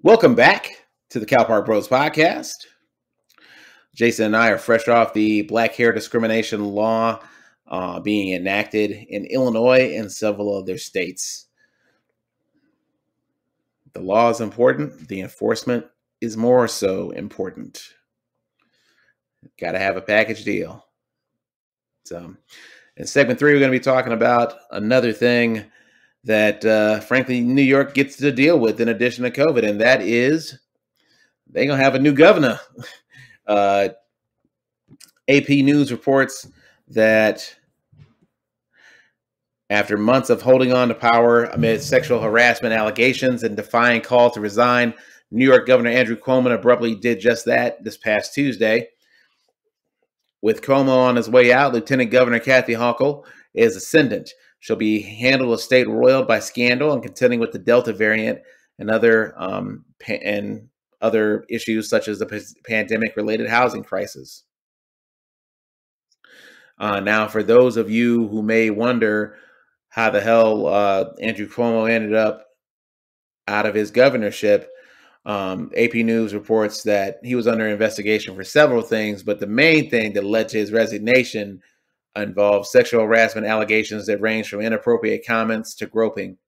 Welcome back to the Cow Park Bros podcast. Jason and I are fresh off the black hair discrimination law being enacted in Illinois and several other states. The law is important. The enforcement is more so important. Got to have a package deal. So in segment 3, we're going to be talking about another thing that, frankly, New York gets to deal with in addition to COVID, and that is they're going to have a new governor. AP News reports that after months of holding on to power amid sexual harassment allegations and defying call to resign, New York Governor Andrew Cuomo abruptly did just that this past Tuesday. With Cuomo on his way out, Lieutenant Governor Kathy Hochul is ascendant. She'll be handled a state roiled by scandal and contending with the Delta variant and other issues such as the pandemic-related housing crisis. Now, for those of you who may wonder how the hell Andrew Cuomo ended up out of his governorship, AP News reports that he was under investigation for several things, but the main thing that led to his resignation involved sexual harassment allegations that range from inappropriate comments to groping.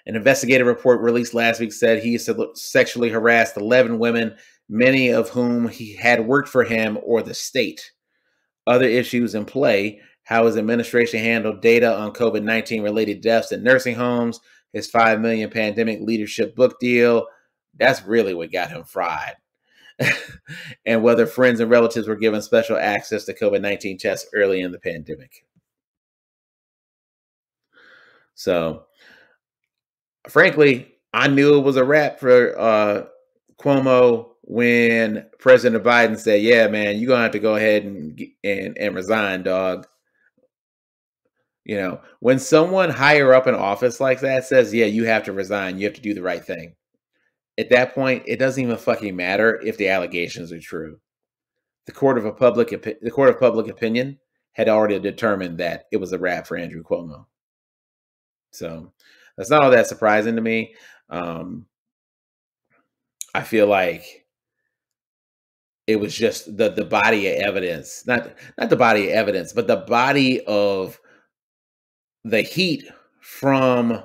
An investigative report released last week said he sexually harassed 11 women, many of whom he had worked for him or the state. Other issues in play: how his administration handled data on COVID-19 related deaths in nursing homes, his $5 million pandemic leadership book deal. That's really what got him fried. And whether friends and relatives were given special access to COVID-19 tests early in the pandemic. So, frankly, I knew it was a wrap for Cuomo when President Biden said, "Yeah, man, you're gonna have to go ahead and resign, dog." You know, when someone higher up in office like that says, "Yeah, you have to resign. You have to do the right thing." At that point, it doesn't even fucking matter if the allegations are true. The court of public opinion had already determined that it was a wrap for Andrew Cuomo. So that's not all that surprising to me. I feel like it was just the body of evidence, not the body of evidence, but the body of the heat from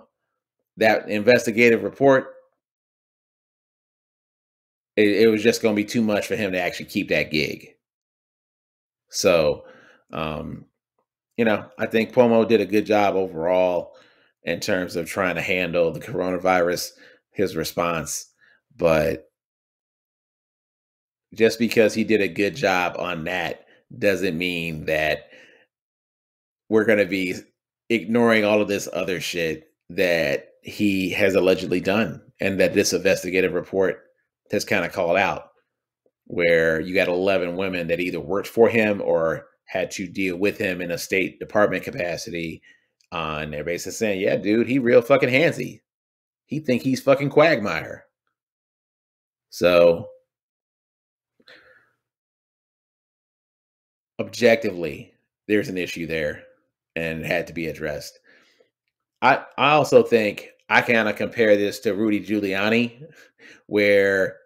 that investigative report. It was just going to be too much for him to actually keep that gig. So, I think Cuomo did a good job overall in terms of trying to handle the coronavirus, his response. But just because he did a good job on that doesn't mean that we're going to be ignoring all of this other shit that he has allegedly done and that this investigative report has kind of called out, where you got 11 women that either worked for him or had to deal with him in a State Department capacity. And everybody's just saying, "Yeah, dude, he real fucking handsy. He think he's fucking Quagmire." So, objectively, there's an issue there and it had to be addressed. I also think I kind of compare this to Rudy Giuliani, where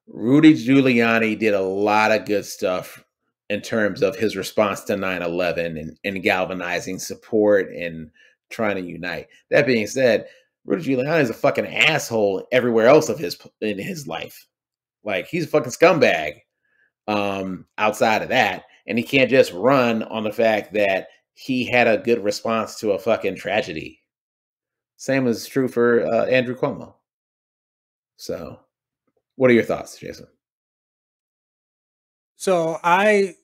Rudy Giuliani did a lot of good stuff in terms of his response to 9/11 and galvanizing support and trying to unite. That being said, Rudy Giuliani is a fucking asshole everywhere else in his life. Like, he's a fucking scumbag outside of that. And he can't just run on the fact that he had a good response to a fucking tragedy. Same is true for Andrew Cuomo. So, what are your thoughts, Jason? So I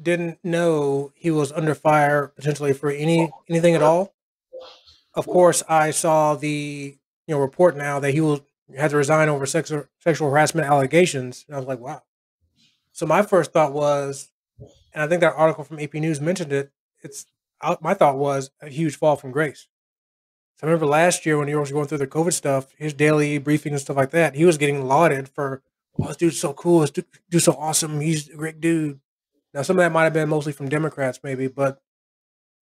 didn't know he was under fire potentially for anything at all. Of course, I saw the report now that he had to resign over sexual harassment allegations. And I was like, wow. So my first thought was, and I think that article from AP News mentioned it. My thought was a huge fall from grace. So I remember last year when he was going through the COVID stuff, his daily briefing and stuff like that, he was getting lauded for, "Oh, this dude's so cool. This dude's so awesome. He's a great dude." Now, some of that might have been mostly from Democrats, maybe, but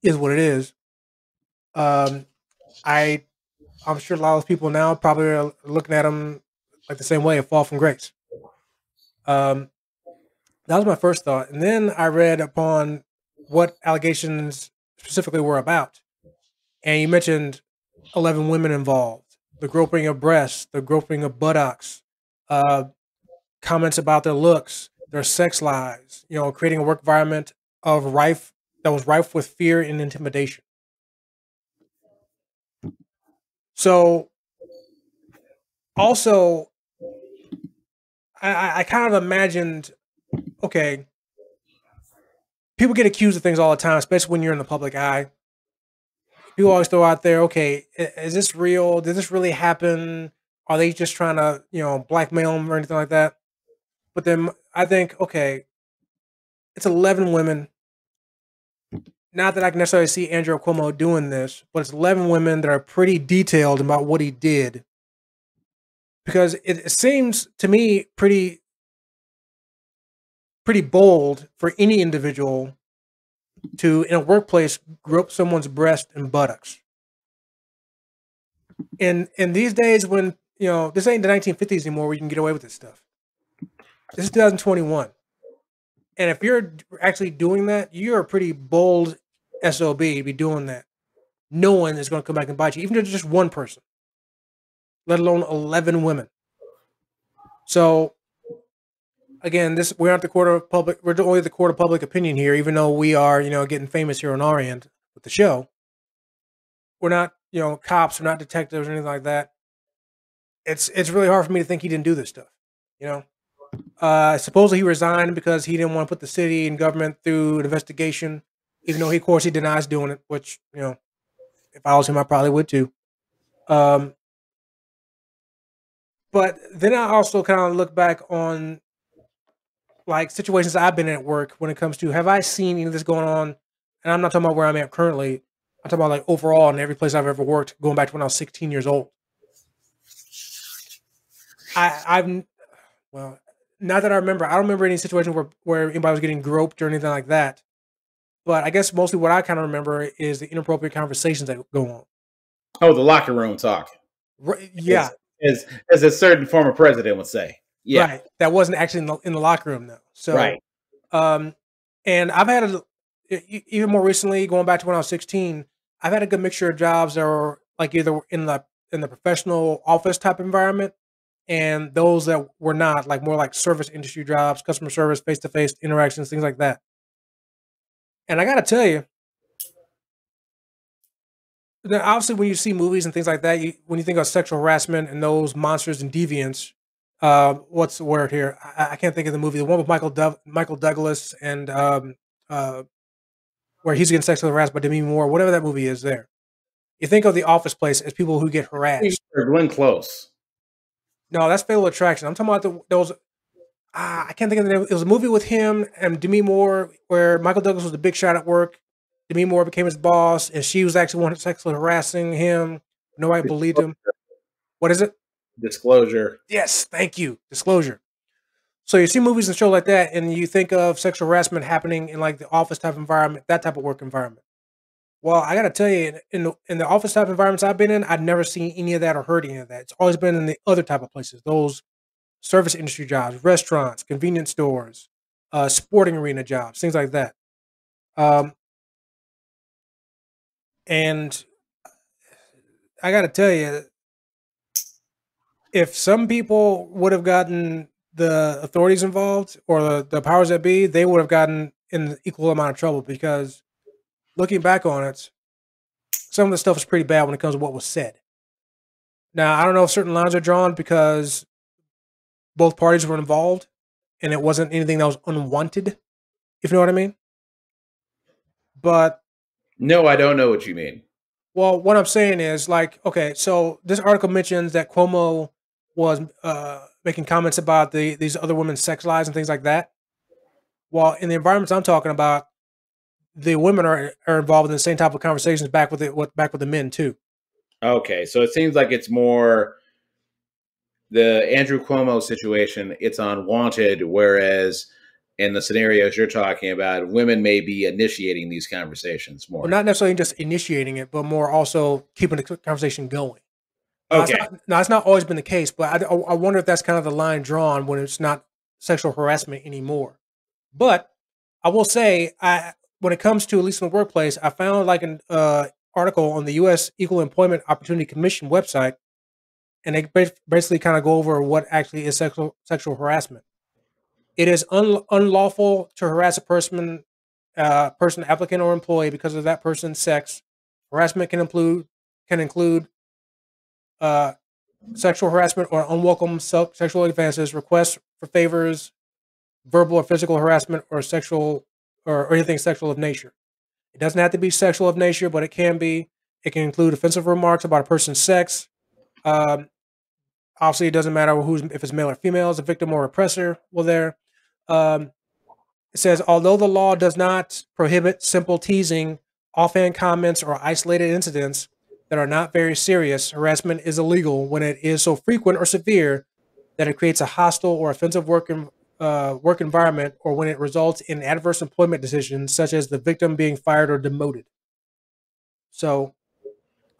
is what it is. I'm sure a lot of people now probably are looking at him like the same way, a fall from grace. Um, that was my first thought, and then I read upon what allegations specifically were about, and you mentioned 11 women involved, the groping of breasts, the groping of buttocks, uh, comments about their looks, their sex lives, creating a work environment of rife that was rife with fear and intimidation. So also, I kind of imagined, okay, people get accused of things all the time, especially when you're in the public eye. People always throw out there, okay, is this real? Did this really happen? Are they just trying to, blackmail them or anything like that? But then I think, okay, it's 11 women. Not that I can necessarily see Andrew Cuomo doing this, but it's 11 women that are pretty detailed about what he did. Because it seems to me pretty bold for any individual to, in a workplace, grope someone's breast and buttocks. And in these days when, this ain't the 1950s anymore where you can get away with this stuff. This is 2021. And if you're actually doing that, you're a pretty bold SOB to be doing that. No one is going to come back and bite you, even if it's just one person, let alone 11 women. So again, we're not the court of public. We're only the court of public opinion here, even though we are, getting famous here on our end with the show. We're not, cops. We're not detectives or anything like that. It's really hard for me to think he didn't do this stuff. Supposedly he resigned because he didn't want to put the city and government through an investigation, even though of course he denies doing it. Which if I was him, I probably would too. But then I also kind of look back on like situations I've been in at work when it comes to, have I seen any of this going on? And I'm not talking about where I'm at currently. I'm talking about like overall in every place I've ever worked, going back to when I was 16 years old. I've well, not that I remember. I don't remember any situation where anybody was getting groped or anything like that. But I guess mostly what I kind of remember is the inappropriate conversations that go on. Oh, the locker room talk. Yeah. As a certain former president would say. Yeah. Right. That wasn't actually in the locker room though. So, right. And I've had even more recently, going back to when I was 16, I've had a good mixture of jobs that were like either in the professional office type environment, and those that were not, like more like service industry jobs, customer service, face to face interactions, things like that. And I got to tell you, obviously, when you see movies and things like that, when you think of sexual harassment and those monsters and deviants, what's the word here? I can't think of the movie. The one with Michael Douglas and where he's getting sexually harassed by Demi Moore, whatever that movie is. There, you think of The Office Place as people who get harassed. Glenn Close. No, that's Fatal Attraction. I'm talking about those. I can't think of the name. It was a movie with him and Demi Moore where Michael Douglas was the big shot at work. Demi Moore became his boss, and she was actually one sexually harassing him. Nobody believed him. What is it? Disclosure. Yes, thank you. Disclosure. So you see movies and shows like that, and you think of sexual harassment happening in like the office type environment, that type of work environment. Well, I got to tell you, in the office type environments I've been in, I've never seen any of that or heard any of that. It's always been in the other type of places, those service industry jobs, restaurants, convenience stores, sporting arena jobs, things like that. And I got to tell you, if some people would have gotten the authorities involved or the powers that be, they would have gotten in the equal amount of trouble, because looking back on it, some of the stuff is pretty bad when it comes to what was said. Now, I don't know if certain lines are drawn because both parties were involved and it wasn't anything that was unwanted, if you know what I mean. But no, I don't know what you mean. Well, what I'm saying is, like, okay, so this article mentions that Cuomo was making comments about these other women's sex lives and things like that. Well, in the environments I'm talking about, the women are involved in the same type of conversations back with the men too. Okay, so it seems like it's more the Andrew Cuomo situation. It's unwanted, whereas in the scenarios you're talking about, women may be initiating these conversations more. Well, not necessarily just initiating it, but more also keeping the conversation going. Okay. Now, it's not always been the case, but I wonder if that's kind of the line drawn when it's not sexual harassment anymore. But I will say, when it comes to, at least in the workplace, I found like an article on the U.S. Equal Employment Opportunity Commission website, and they basically kind of go over what actually is sexual harassment. It is unlawful to harass a person, applicant, or employee because of that person's sex. Harassment can include uh, sexual harassment or unwelcome sexual advances, requests for favors, verbal or physical harassment, or anything sexual of nature. It doesn't have to be sexual of nature, but it can be. It can include offensive remarks about a person's sex. Um, Obviously, it doesn't matter if it's male or female, as a victim or oppressor. Well, there. Um, it says, although the law does not prohibit simple teasing, offhand comments, or isolated incidents that are not very serious, harassment is illegal when it is so frequent or severe that it creates a hostile or offensive work environment, or when it results in adverse employment decisions, such as the victim being fired or demoted. So,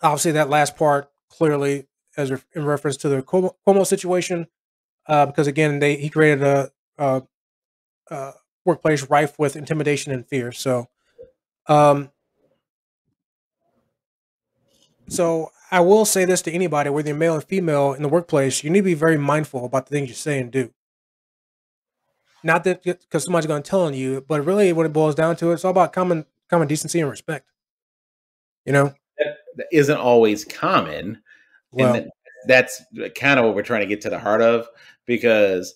obviously, that last part clearly, in reference to the Cuomo situation, because again, he created a, a workplace rife with intimidation and fear. Um, so I will say this to anybody, whether you're male or female in the workplace, you need to be very mindful about the things you say and do. Not that because somebody's going to tell on you, but really, when it boils down to it, it's all about common decency and respect. You know. That isn't always common, and Well, that's kind of what we're trying to get to the heart of, because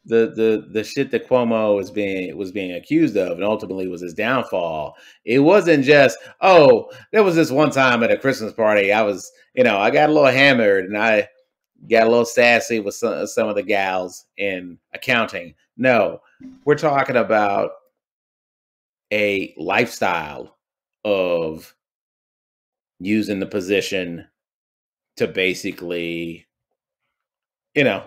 the shit that Cuomo was being accused of, and ultimately was his downfall. It wasn't just, oh, there was this one time at a Christmas party, I got a little hammered and I got a little sassy with some of the gals in accounting. No, we're talking about a lifestyle of using the position to basically, you know,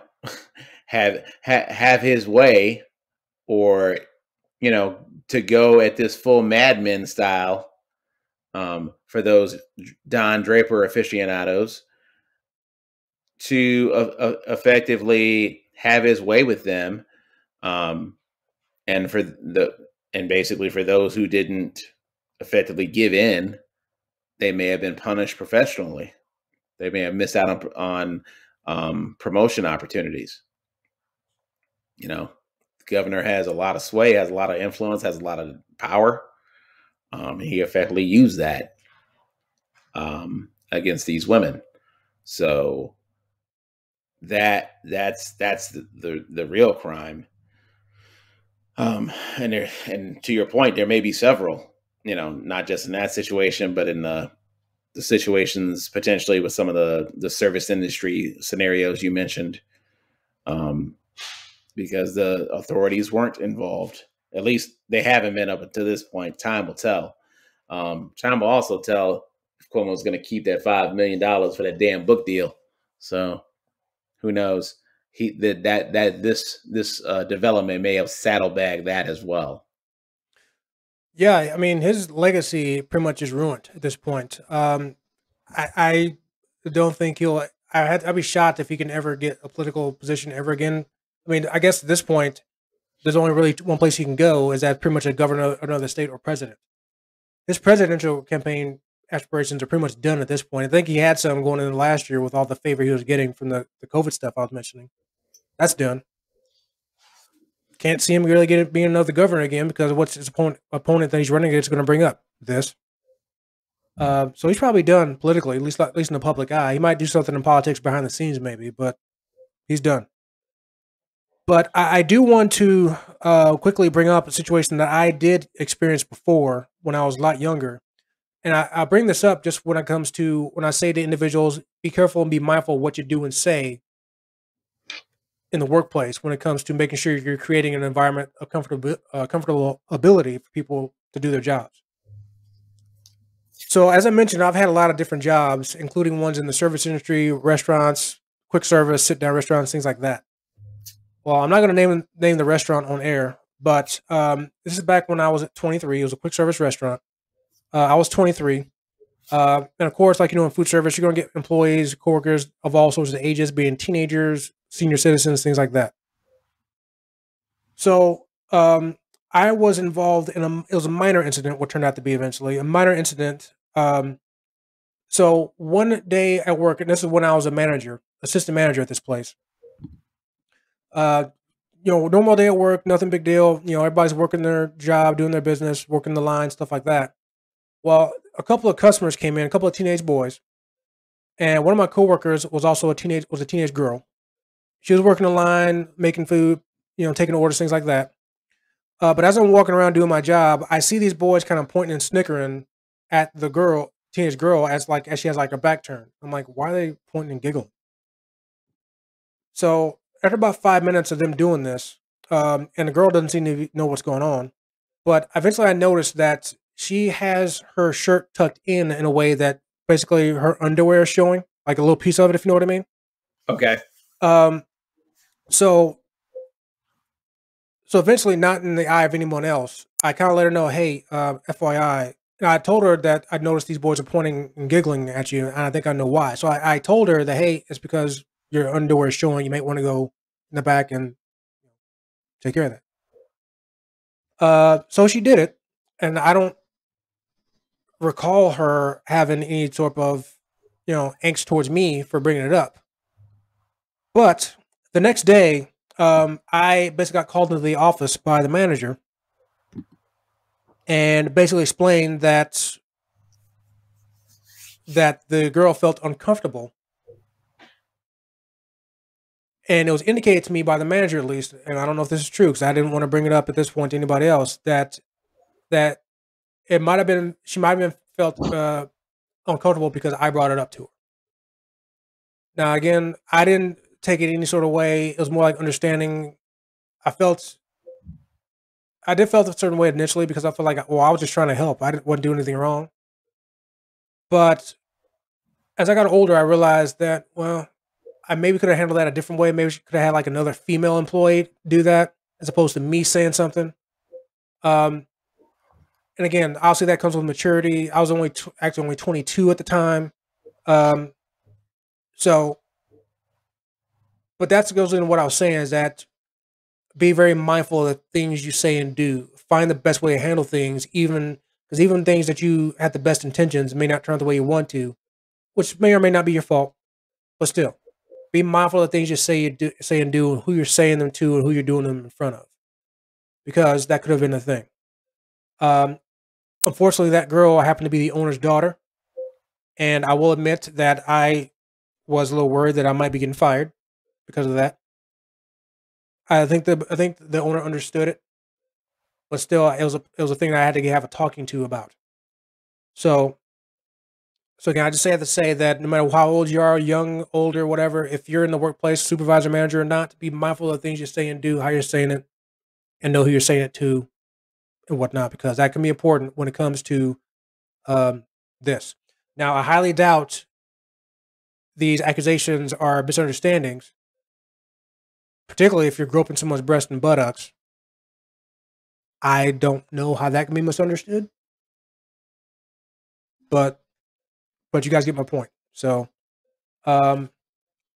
have his way, or to go at this full Mad Men style, for those Don Draper aficionados, to effectively have his way with them, um, and basically for those who didn't effectively give in, they may have been punished professionally. They may have missed out on promotion opportunities. The governor has a lot of sway, has a lot of influence, has a lot of power. He effectively used that against these women. So that's the real crime. And to your point, there may be several. Not just in that situation, but in the situations potentially with some of the service industry scenarios you mentioned, because the authorities weren't involved. At least they haven't been up to this point. Time will tell. Time will also tell if Cuomo's going to keep that $5 million for that damn book deal. So who knows? This development may have saddlebagged that as well. yeah, I mean, his legacy pretty much is ruined at this point. I don't think I'd be shocked if he can ever get a political position ever again. I mean, I guess at this point, there's only really one place he can go, is that pretty much a governor of another state or president. His presidential campaign aspirations are pretty much done at this point. I think he had some going into last year with all the favor he was getting from the COVID stuff I was mentioning. That's done. Can't see him really being another governor again because of what's his opponent that he's running against is going to bring up. This. So he's probably done politically, at least in the public eye. He might do something in politics behind the scenes, maybe, but he's done. But I do want to quickly bring up a situation that I did experience before when I was a lot younger. And I bring this up just when it comes to when I say to individuals, be careful and be mindful of what you do and say in the workplace when it comes to making sure you're creating an environment of comfortable ability for people to do their jobs. So, as I mentioned, I've had a lot of different jobs, including ones in the service industry, restaurants, quick service, sit down restaurants, things like that. Well, I'm not going to name the restaurant on air, but this is back when I was at 23. It was a quick service restaurant. I was 23. And of course, like in food service, you're going to get employees, coworkers of all sorts of ages, being teenagers, senior citizens, things like that. So I was involved in it was a minor incident, what turned out to be eventually a minor incident. So one day at work, and this is when I was a manager, assistant manager at this place. Uh, Normal day at work, nothing big deal. Everybody's working their job, doing their business, working the line, stuff like that. Well, a couple of customers came in, a couple of teenage boys, and one of my coworkers was a teenage girl. She was working the line, making food, taking orders, things like that. But as I'm walking around doing my job, I see these boys kind of pointing and snickering at the teenage girl, as she has like a back turn. I'm like, why are they pointing and giggling? So after about 5 minutes of them doing this, and the girl doesn't seem to know what's going on, but eventually I noticed that she has her shirt tucked in a way that basically her underwear is showing, like a little piece of it, if you know what I mean. Okay. Um, so So eventually, not in the eye of anyone else, I kind of let her know, hey, FYI. And I told her that I noticed these boys are pointing and giggling at you, and I think I know why. So I told her that, hey, it's because your underwear is showing. You might want to go in the back and take care of that. So she did it, and I don't recall her having any sort of, angst towards me for bringing it up. But the next day, I basically got called into the office by the manager and basically explained that the girl felt uncomfortable, and it was indicated to me by the manager at least, and I don't know if this is true because I didn't want to bring it up at this point to anybody else, that it might have been she might have been felt uncomfortable because I brought it up to her. Now again, I didn't take it any sort of way. It was more like understanding. I felt I did felt a certain way initially because I felt like, well, I was just trying to help. Wasn't doing anything wrong. But as I got older, I realized that, well, I maybe could have handled that a different way. Maybe she could have had like another female employee do that as opposed to me saying something. Um, and again, obviously that comes with maturity. I was actually only 22 at the time. Um, so, but that goes into what I was saying is that be very mindful of the things you say and do. Find the best way to handle things, even because even things that you had the best intentions may not turn out the way you want to, which may or may not be your fault, but still. Be mindful of the things you say and do, and who you're saying them to, and who you're doing them in front of, because that could have been a thing. Um, Unfortunately, that girl happened to be the owner's daughter, and I will admit that I was a little worried that I might be getting fired because of that. I think the owner understood it, but still, it was a thing that I had to have a talking to about. So so again, I just have to say that no matter how old you are, young, older, whatever, if you're in the workplace, supervisor, manager, or not, be mindful of the things you say and do, how you're saying it, and know who you're saying it to and whatnot, because that can be important when it comes to um, this. Now, I highly doubt these accusations are misunderstandings, particularly if you're groping someone's breast and buttocks. I don't know how that can be misunderstood, but you guys get my point. So um,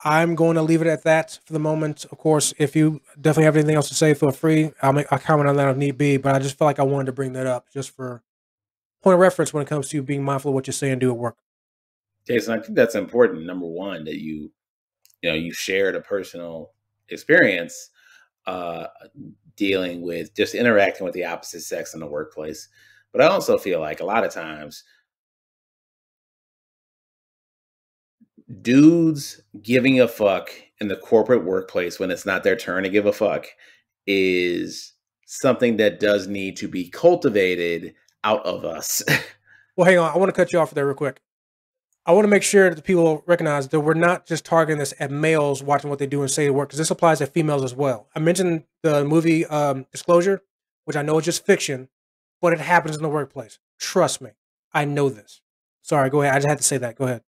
I'm going to leave it at that for the moment. Of course, if you definitely have anything else to say, feel free. I'll comment on that if need be. But I just felt like I wanted to bring that up just for point of reference when it comes to being mindful of what you say and do at work. Jason, I think that's important. Number one, that you shared a personal experience uh, dealing with just interacting with the opposite sex in the workplace. But I also feel like a lot of times dudes giving a fuck in the corporate workplace when it's not their turn to give a fuck is something that does need to be cultivated out of us. Well, hang on. I want to cut you off there real quick. I want to make sure that the people recognize that we're not just targeting this at males watching what they do and say at work, because this applies to females as well. I mentioned the movie Disclosure, which I know is just fiction, but it happens in the workplace. Trust me. I know this. Sorry, go ahead. I just had to say that. Go ahead.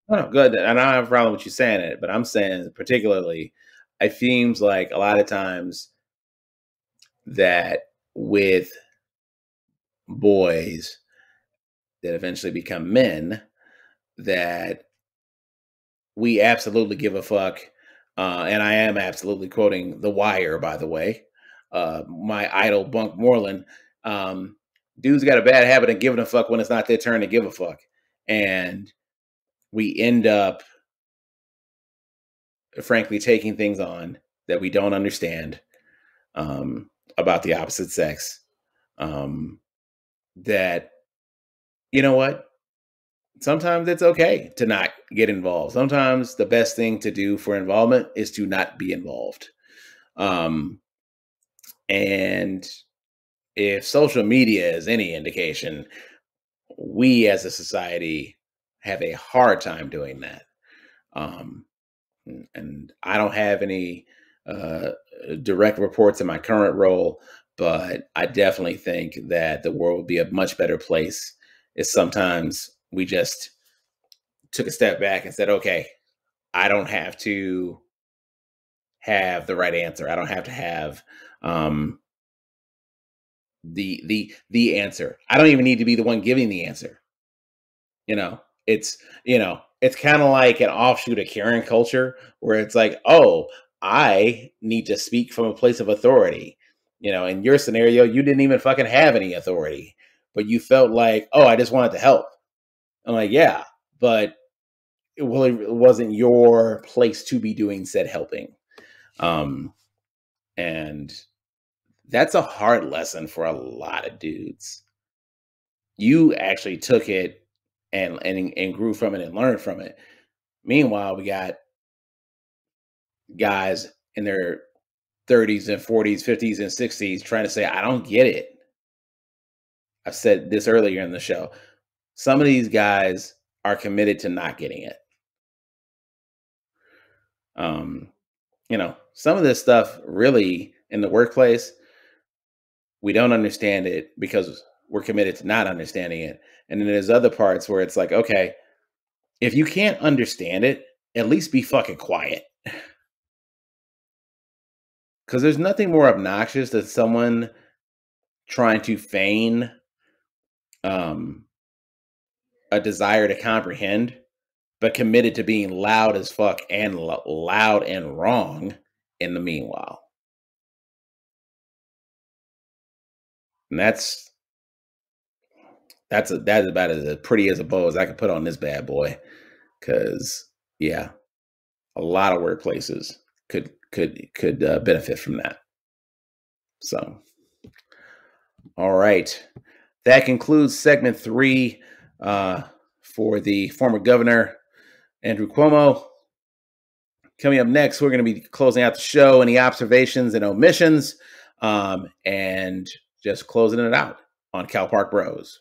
Oh, good. And I don't have a problem with you saying it, but I'm saying particularly, it seems like a lot of times that with boys, that eventually become men, that we absolutely give a fuck. And I am absolutely quoting The Wire, by the way. My idol, Bunk Moreland. Dudes got a bad habit of giving a fuck when it's not their turn to give a fuck. And we end up, frankly, taking things on that we don't understand about the opposite sex. That, you know what? Sometimes it's okay to not get involved. Sometimes the best thing to do for involvement is to not be involved. And if social media is any indication, we as a society have a hard time doing that. Um, and I don't have any direct reports in my current role, but I definitely think that the world would be a much better place if sometimes we just took a step back and said, okay, I don't have to have the right answer. I don't have to have the answer. I don't even need to be the one giving the answer. You know, it's it's kind of like an offshoot of Karen culture where it's like, oh, I need to speak from a place of authority. In your scenario, you didn't even fucking have any authority, but you felt like, oh, I just wanted to help. I'm like, yeah, but it wasn't your place to be doing said helping. And that's a hard lesson for a lot of dudes. You actually took it and grew from it and learned from it. Meanwhile, we got guys in their 30s and 40s, 50s and 60s trying to say, I don't get it. I said this earlier in the show. Some of these guys are committed to not getting it. Some of this stuff really in the workplace, we don't understand it because we're committed to not understanding it. And then there's other parts where it's like, okay, if you can't understand it, at least be fucking quiet. Because there's nothing more obnoxious than someone trying to feign a desire to comprehend, but committed to being loud as fuck and loud and wrong in the meanwhile. And that's about as pretty as a bow as I could put on this bad boy. Because yeah, a lot of workplaces could benefit from that. So, all right, that concludes segment 3 for the former governor Andrew Cuomo. Coming up next, we're going to be closing out the show. Any observations and omissions, and just closing it out on Cal Park Bros.